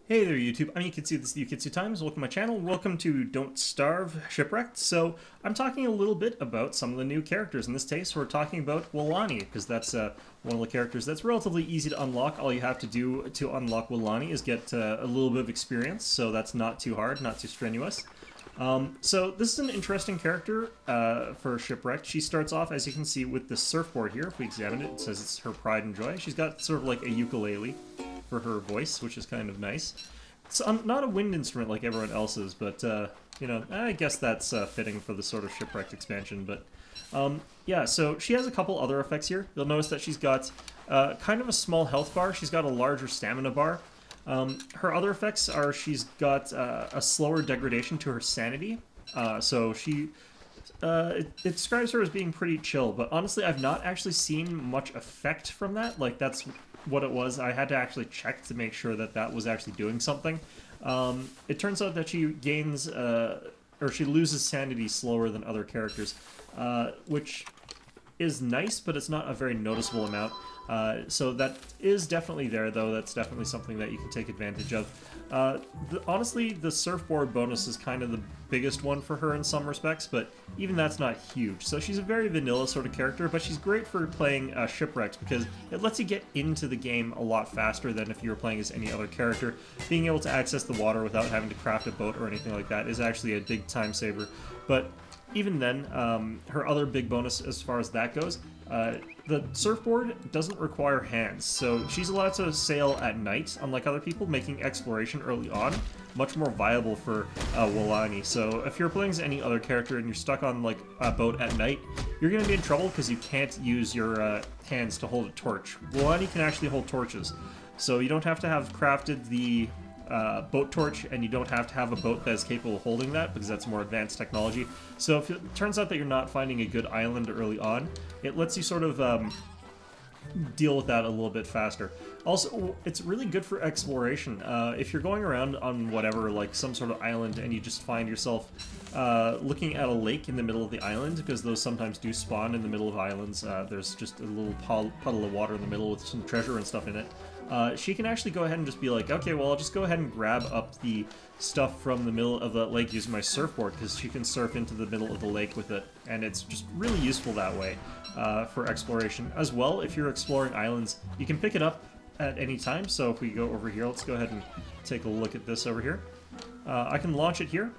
Hey there YouTube, I'm Yukitsu, this is Yukitsu Times, welcome to my channel, welcome to Don't Starve Shipwrecked. So I'm talking a little bit about some of the new characters. In this case we're talking about Walani, because that's one of the characters that's relatively easy to unlock. All you have to do to unlock Walani is get a little bit of experience, so that's not too hard, not too strenuous. So this is an interesting character for Shipwrecked. She starts off, as you can see, with the surfboard here. If we examine it, it says it's her pride and joy. She's got sort of like a ukulele for her voice, which is kind of nice. It's not a wind instrument like everyone else's, but, you know, I guess that's fitting for the sort of Shipwrecked expansion. But, yeah, so she has a couple other effects here. You'll notice that she's got kind of a small health bar. She's got a larger stamina bar. Her other effects are she's got a slower degradation to her sanity. So she... it describes her as being pretty chill, but honestly, I've not actually seen much effect from that. Like, that's what it was. I had to actually check to make sure that that was actually doing something. It turns out that she gains, or she loses sanity slower than other characters, which is nice, but it's not a very noticeable amount. So that is definitely there, though. That's definitely something that you can take advantage of. Honestly, the surfboard bonus is kind of the biggest one for her in some respects, but even that's not huge. So she's a very vanilla sort of character, but she's great for playing Shipwrecked because it lets you get into the game a lot faster than if you were playing as any other character. Being able to access the water without having to craft a boat or anything like that is actually a big time saver. But even then, her other big bonus as far as that goes, the surfboard doesn't require hands, so she's allowed to sail at night, unlike other people, making exploration early on much more viable for Walani. So if you're playing as any other character and you're stuck on like a boat at night, you're going to be in trouble because you can't use your hands to hold a torch. Walani can actually hold torches, so you don't have to have crafted the boat torch, and you don't have to have a boat that is capable of holding that because that's more advanced technology. So if it turns out that you're not finding a good island early on, it lets you sort of deal with that a little bit faster. Also, it's really good for exploration. If you're going around on whatever, like some sort of island, and you just find yourself looking at a lake in the middle of the island, because those sometimes do spawn in the middle of islands. There's just a little puddle of water in the middle with some treasure and stuff in it. She can actually go ahead and just be like, okay, well, I'll just go ahead and grab up the stuff from the middle of the lake using my surfboard, because she can surf into the middle of the lake with it, and it's just really useful that way for exploration. As well, if you're exploring islands, you can pick it up at any time. So if we go over here, let's go ahead and take a look at this over here. I can launch it here,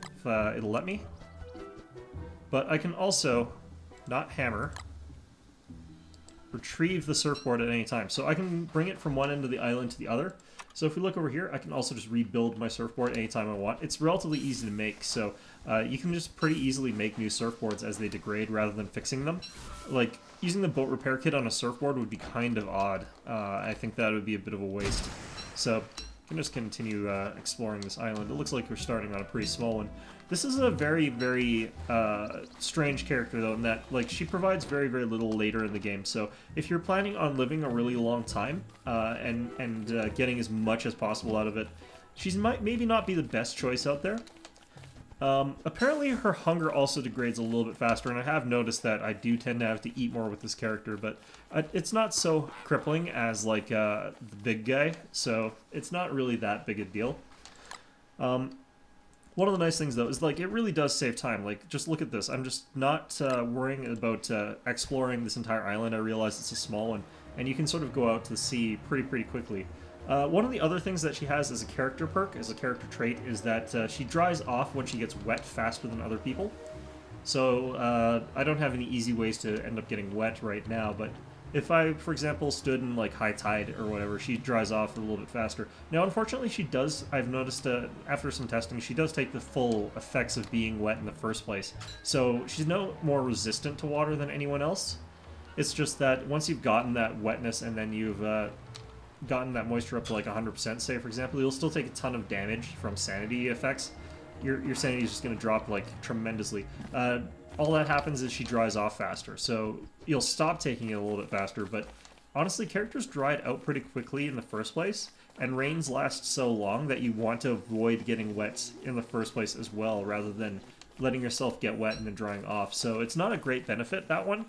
if it'll let me. But I can also, not hammer, retrieve the surfboard at any time. So I can bring it from one end of the island to the other. So if we look over here, I can also just rebuild my surfboard anytime I want. It's relatively easy to make, so you can just pretty easily make new surfboards as they degrade rather than fixing them. Like, using the boat repair kit on a surfboard would be kind of odd. I think that would be a bit of a waste. So you can just continue exploring this island. It looks like we're starting on a pretty small one. This is a very, very strange character, though, in that, like, she provides very, very little later in the game. So if you're planning on living a really long time and getting as much as possible out of it, she's maybe not be the best choice out there. Apparently her hunger also degrades a little bit faster, and I have noticed that I do tend to have to eat more with this character, but it's not so crippling as, like, the big guy, so it's not really that big a deal. One of the nice things, though, is, like, it really does save time. Like, just look at this. I'm just not worrying about exploring this entire island. I realize it's a small one, and you can sort of go out to the sea pretty quickly. One of the other things that she has as a character perk, as a character trait, is that she dries off when she gets wet faster than other people. So I don't have any easy ways to end up getting wet right now, but if I, for example, stood in like high tide or whatever, she dries off a little bit faster. Now, unfortunately, she does, I've noticed after some testing, she does take the full effects of being wet in the first place. So she's no more resistant to water than anyone else. It's just that once you've gotten that wetness and then you've gotten that moisture up to like 100%, say, for example, you'll still take a ton of damage from sanity effects. Your sanity is just going to drop like tremendously. All that happens is she dries off faster, so you'll stop taking it a little bit faster, but honestly, characters dried out pretty quickly in the first place, and rains last so long that you want to avoid getting wet in the first place as well, rather than letting yourself get wet and then drying off. So it's not a great benefit, that one.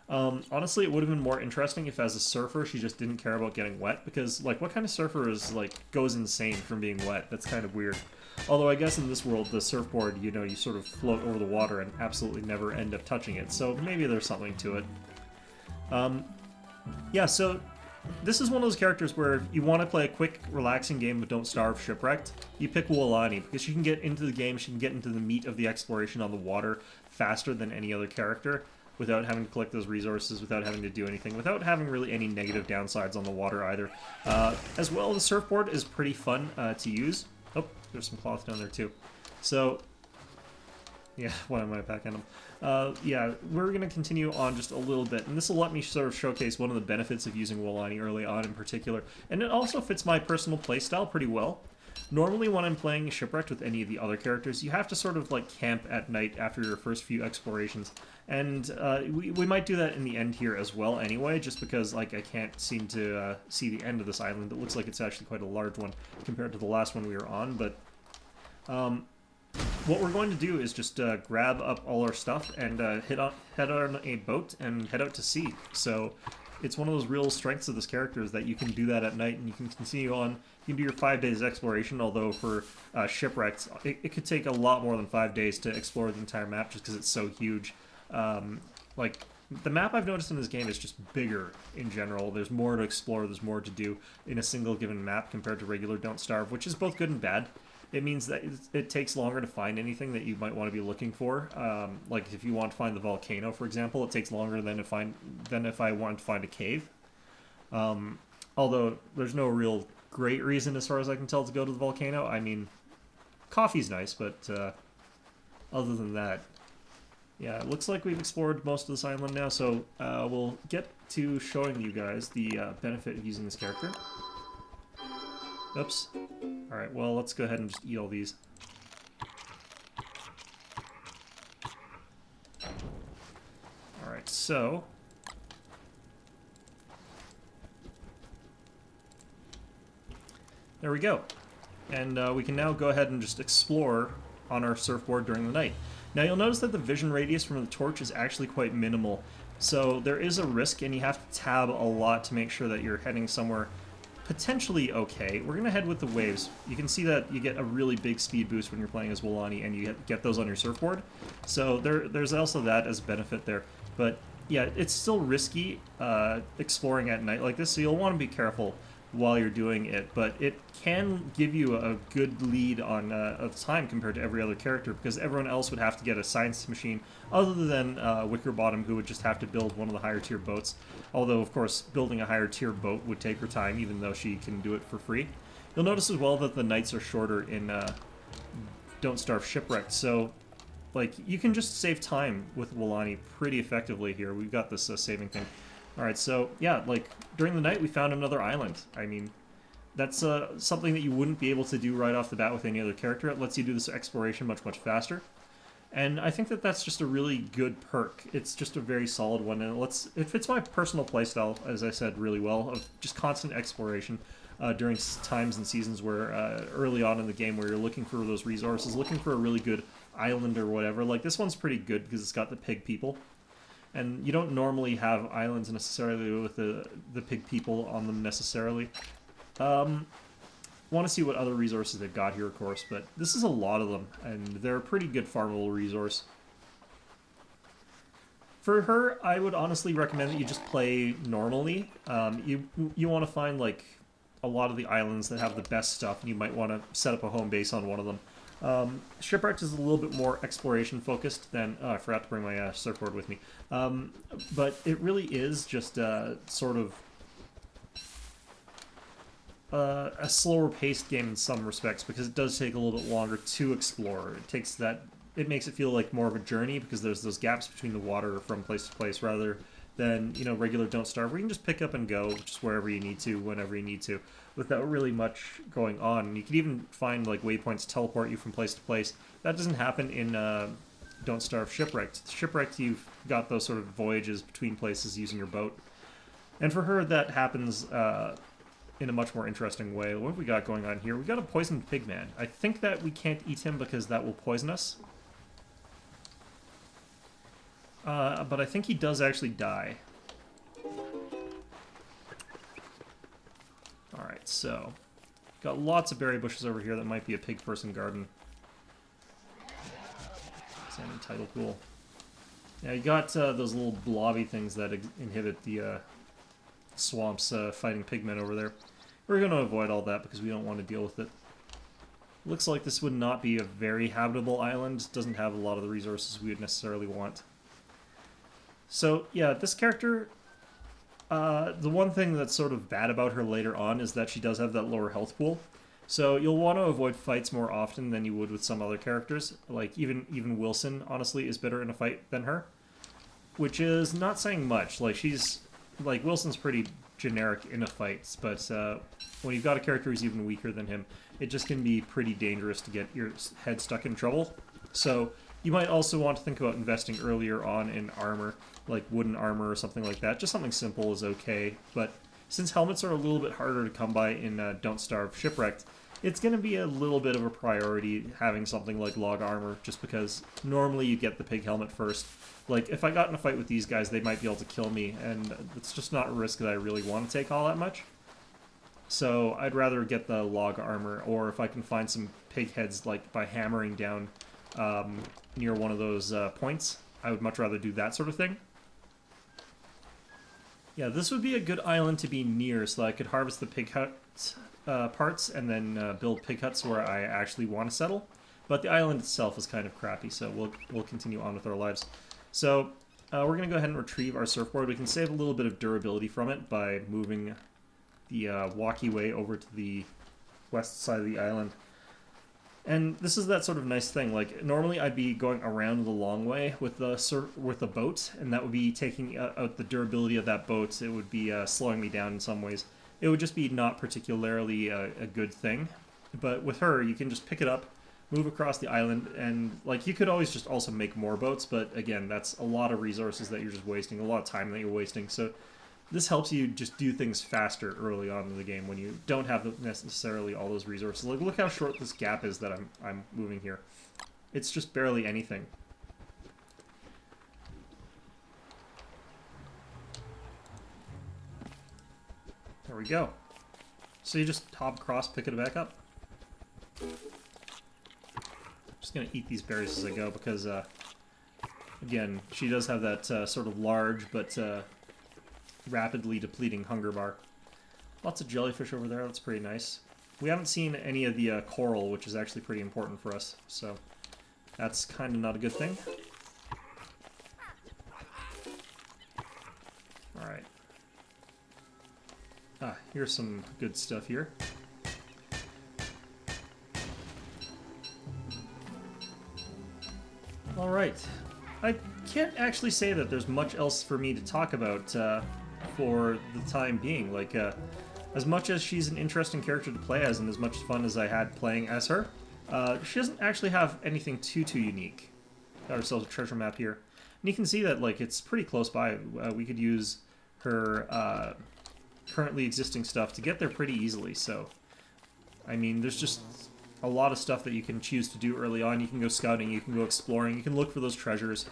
Honestly, it would have been more interesting if, as a surfer, she just didn't care about getting wet. Because, like, what kind of surfer is like goes insane from being wet? That's kind of weird. Although I guess in this world, the surfboard, you know, you sort of float over the water and absolutely never end up touching it. So maybe there's something to it. Yeah. So this is one of those characters where if you want to play a quick, relaxing game but don't starve Shipwrecked, you pick Walani, because she can get into the game, she can get into the meat of the exploration on the water faster than any other character, without having to collect those resources, without having to do anything, without having really any negative downsides on the water either. As well, the surfboard is pretty fun to use. Oh, there's some cloth down there too. So, yeah, why am I back at them? Yeah, we're going to continue on just a little bit, and this will let me sort of showcase one of the benefits of using Walani early on in particular, and it also fits my personal playstyle pretty well. Normally when I'm playing Shipwrecked with any of the other characters, you have to sort of like camp at night after your first few explorations, and we might do that in the end here as well anyway, just because like I can't seem to see the end of this island. It looks like it's actually quite a large one compared to the last one we were on, but what we're going to do is just grab up all our stuff and head on a boat and head out to sea. So it's one of those real strengths of this character is that you can do that at night and you can continue on. You can do your 5 days exploration, although for Shipwrecked, it could take a lot more than 5 days to explore the entire map just because it's so huge. Like, the map I've noticed in this game is just bigger in general. There's more to explore, there's more to do in a single given map compared to regular Don't Starve, which is both good and bad. It means that it takes longer to find anything that you might want to be looking for. Like if you want to find the volcano, for example, it takes longer than if I wanted to find a cave. Although there's no real great reason, as far as I can tell, to go to the volcano. I mean, coffee's nice, but other than that, yeah, it looks like we've explored most of this island now. So we'll get to showing you guys the benefit of using this character. Oops. Alright, well, let's go ahead and just eat all these. Alright, so... there we go. And we can now go ahead and just explore on our surfboard during the night. Now you'll notice that the vision radius from the torch is actually quite minimal. So there is a risk, and you have to tab a lot to make sure that you're heading somewhere potentially okay. We're going to head with the waves. You can see that you get a really big speed boost when you're playing as Walani, and you get those on your surfboard. So there's also that as a benefit there. But yeah, it's still risky exploring at night like this, so you'll want to be careful while you're doing it. But it can give you a good lead on of time compared to every other character, because everyone else would have to get a science machine other than Wickerbottom, who would just have to build one of the higher tier boats. Although, of course, building a higher tier boat would take her time, even though she can do it for free. You'll notice as well that the nights are shorter in Don't Starve Shipwrecked, so like you can just save time with Walani pretty effectively here. We've got this saving thing. Alright, so yeah, like during the night we found another island. I mean, that's something that you wouldn't be able to do right off the bat with any other character. It lets you do this exploration much, much faster. And I think that that's just a really good perk. It's just a very solid one, and it fits my personal playstyle, as I said, really well, of just constant exploration during times and seasons where, early on in the game, where you're looking for those resources, looking for a really good island or whatever. Like, this one's pretty good because it's got the pig people. And you don't normally have islands necessarily with the pig people on them necessarily. Want to see what other resources they've got here, of course, but this is a lot of them, and they're a pretty good farmable resource. For her, I would honestly recommend that you just play normally. You want to find like a lot of the islands that have the best stuff, and you might want to set up a home base on one of them. Shipwrecked is a little bit more exploration focused than... oh, I forgot to bring my surfboard with me. But it really is just sort of a slower paced game in some respects, because it does take a little bit longer to explore. It makes it feel like more of a journey, because there's those gaps between the water from place to place, rather than, you know, regular Don't Starve, where you can just pick up and go just wherever you need to, whenever you need to, without really much going on. And you can even find like waypoints to teleport you from place to place. That doesn't happen in Don't Starve Shipwrecked. Shipwrecked, you've got those sort of voyages between places using your boat. And for her, that happens in a much more interesting way. What have we got going on here? We've got a poisoned pigman. I think that we can't eat him because that will poison us. But I think he does actually die. Alright, so... got lots of berry bushes over here that might be a pig person garden. Salmon tidal pool. Yeah, you got those little blobby things that inhibit the swamps fighting pigmen over there. We're going to avoid all that because we don't want to deal with it. Looks like this would not be a very habitable island. Doesn't have a lot of the resources we would necessarily want. So, yeah, this character... the one thing that's sort of bad about her later on is that she does have that lower health pool. So you'll want to avoid fights more often than you would with some other characters. Like, even Wilson, honestly, is better in a fight than her. Which is not saying much. Like, Wilson's pretty generic in a fight, but when you've got a character who's even weaker than him, it just can be pretty dangerous to get your head stuck in trouble. So you might also want to think about investing earlier on in armor, like wooden armor or something like that. Just something simple is okay, but since helmets are a little bit harder to come by in Don't Starve Shipwrecked, it's going to be a little bit of a priority having something like log armor, just because normally you get the pig helmet first. Like, if I got in a fight with these guys, they might be able to kill me, and it's just not a risk that I really want to take all that much. So I'd rather get the log armor, or if I can find some pig heads, like by hammering down near one of those points, I would much rather do that sort of thing. Yeah, this would be a good island to be near, so that I could harvest the pig hut parts and then build pig huts where I actually want to settle. But the island itself is kind of crappy, so we'll continue on with our lives. So we're going to go ahead and retrieve our surfboard. We can save a little bit of durability from it by moving the walkway over to the west side of the island. And this is that sort of nice thing. Like, normally I'd be going around the long way with the boat, and that would be taking out the durability of that boat. It would be slowing me down in some ways. It would just be not particularly a good thing. But with her, you can just pick it up, move across the island, and like you could always just also make more boats, but again, that's a lot of resources that you're just wasting, a lot of time that you're wasting. So this helps you just do things faster early on in the game when you don't have necessarily all those resources. Like, look how short this gap is that I'm moving here. It's just barely anything. There we go. So you just hop across, pick it back up. Just gonna eat these berries as I go because, again, she does have that sort of large but rapidly depleting hunger bar. Lots of jellyfish over there, that's pretty nice. We haven't seen any of the coral, which is actually pretty important for us, so that's kind of not a good thing. Alright. Here's some good stuff here. Alright. I can't actually say that there's much else for me to talk about for the time being. Like, as much as she's an interesting character to play as and as much fun as I had playing as her, she doesn't actually have anything too unique. Got ourselves a treasure map here. And you can see that, like, it's pretty close by. We could use her currently existing stuff to get there pretty easily, so... I mean, there's just a lot of stuff that you can choose to do early on. You can go scouting, you can go exploring, you can look for those treasures.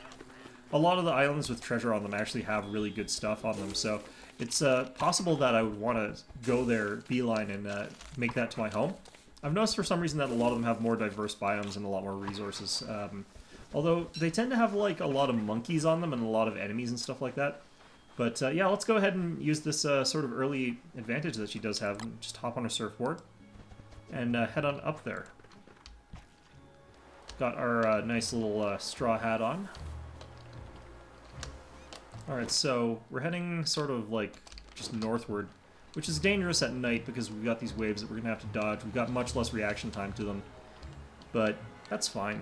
A lot of the islands with treasure on them actually have really good stuff on them, so it's possible that I would want to go there beeline and make that to my home. I've noticed for some reason that a lot of them have more diverse biomes and a lot more resources. Although they tend to have like a lot of monkeys on them and a lot of enemies and stuff like that. But yeah, let's go ahead and use this sort of early advantage that she does have and just hop on her surfboard and head on up there. Got our nice little straw hat on. Alright, so we're heading sort of like just northward, which is dangerous at night because we've got these waves that we're going to have to dodge. We've got much less reaction time to them, but that's fine.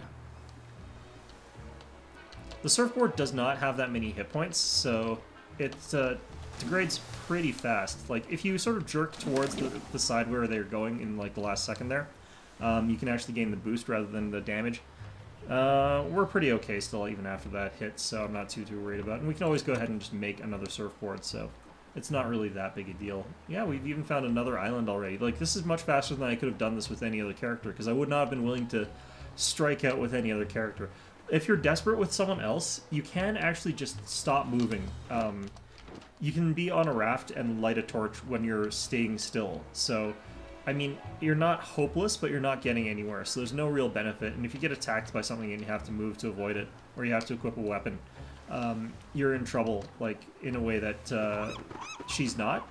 The surfboard does not have that many hit points, so it degrades pretty fast. Like, if you sort of jerk towards the side where they're going in like the last second there, you can actually gain the boost rather than the damage. We're pretty okay still even after that hit, so I'm not too worried about it. And we can always go ahead and just make another surfboard, so it's not really that big a deal. Yeah, we've even found another island already. Like, this is much faster than I could have done this with any other character, because I would not have been willing to strike out with any other character. if you're desperate with someone else, you can actually just stop moving. You can be on a raft and light a torch when you're staying still. So, I mean, you're not hopeless, but you're not getting anywhere. So there's no real benefit. And if you get attacked by something and you have to move to avoid it, or you have to equip a weapon, you're in trouble, like, in a way that she's not.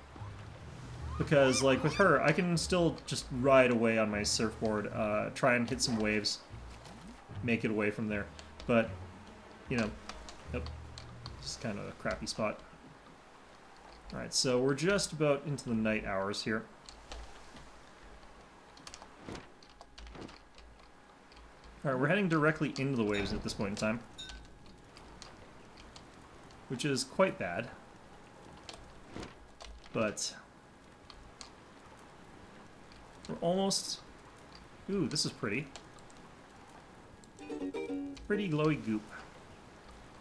Because, like, with her, I can still just ride away on my surfboard, try and hit some waves, make it away from there. But, you know, nope, it's kind of a crappy spot. Alright, so we're just about into the night hours here. Alright, we're heading directly into the waves at this point in time. Which is quite bad. But we're almost... Ooh, this is pretty. Pretty glowy goop.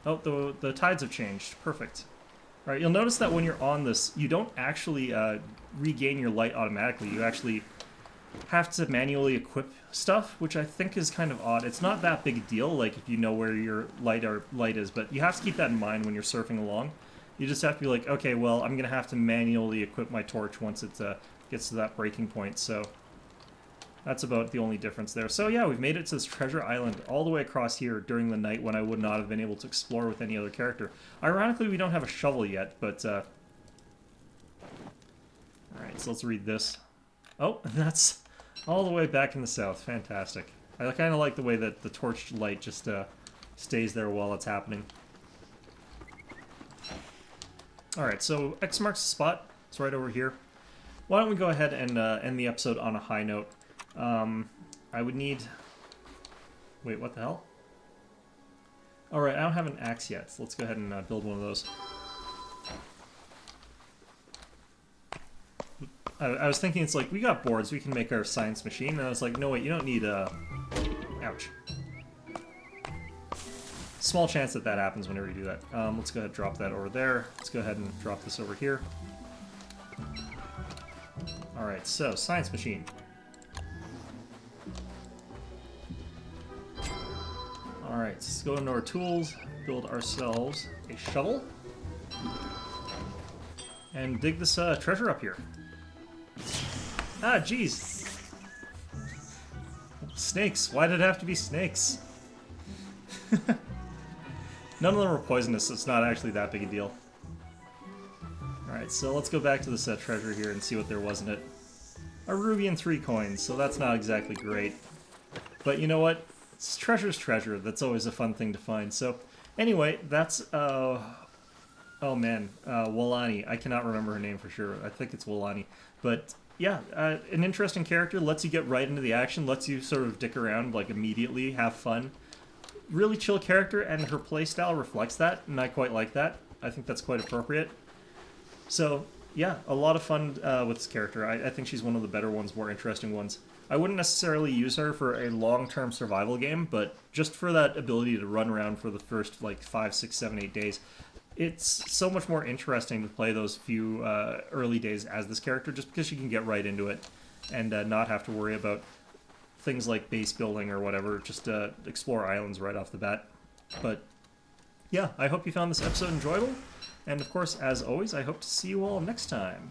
Oh, the tides have changed. Perfect. Alright, you'll notice that when you're on this, you don't actually regain your light automatically. You actually have to manually equip stuff, which I think is kind of odd. It's not that big a deal, like if you know where your light is, but you have to keep that in mind when you're surfing along. You just have to be like, okay, well, I'm going to have to manually equip my torch once it gets to that breaking point, so that's about the only difference there. So yeah, we've made it to this treasure island all the way across here during the night when I would not have been able to explore with any other character. Ironically, we don't have a shovel yet, but... Alright, so let's read this. Oh, that's all the way back in the south. Fantastic. I kind of like the way that the torch light just stays there while it's happening. Alright, so X marks the spot. It's right over here. Why don't we go ahead and end the episode on a high note. I would need... Wait, what the hell? Alright, I don't have an axe yet, so let's go ahead and build one of those. I was thinking, it's like, we got boards, we can make our science machine, and I was like, no wait, you don't need ouch. Small chance that that happens whenever you do that. Let's go ahead and drop that over there. Let's go ahead and drop this over here. Alright, so, science machine. Alright, let's go into our tools, build ourselves a shovel, and dig this treasure up here. Ah, jeez! Snakes! Why did it have to be snakes? None of them are poisonous, so it's not actually that big a deal. Alright, so let's go back to this treasure here and see what there was in it. A ruby and 3 coins, so that's not exactly great. But you know what? Treasure's treasure. That's always a fun thing to find. So, anyway, that's, oh man, Walani. I cannot remember her name for sure. I think it's Walani. But, yeah, an interesting character. Lets you get right into the action. Lets you sort of dick around, like, immediately. Have fun. Really chill character, and her playstyle reflects that, and I quite like that. I think that's quite appropriate. So, yeah, a lot of fun with this character. I think she's one of the better ones, more interesting ones. I wouldn't necessarily use her for a long-term survival game, but just for that ability to run around for the first, like, 5, 6, 7, 8 days, it's so much more interesting to play those few early days as this character, just because you can get right into it and not have to worry about things like base building or whatever, just explore islands right off the bat. But, yeah, I hope you found this episode enjoyable, and of course, as always, I hope to see you all next time.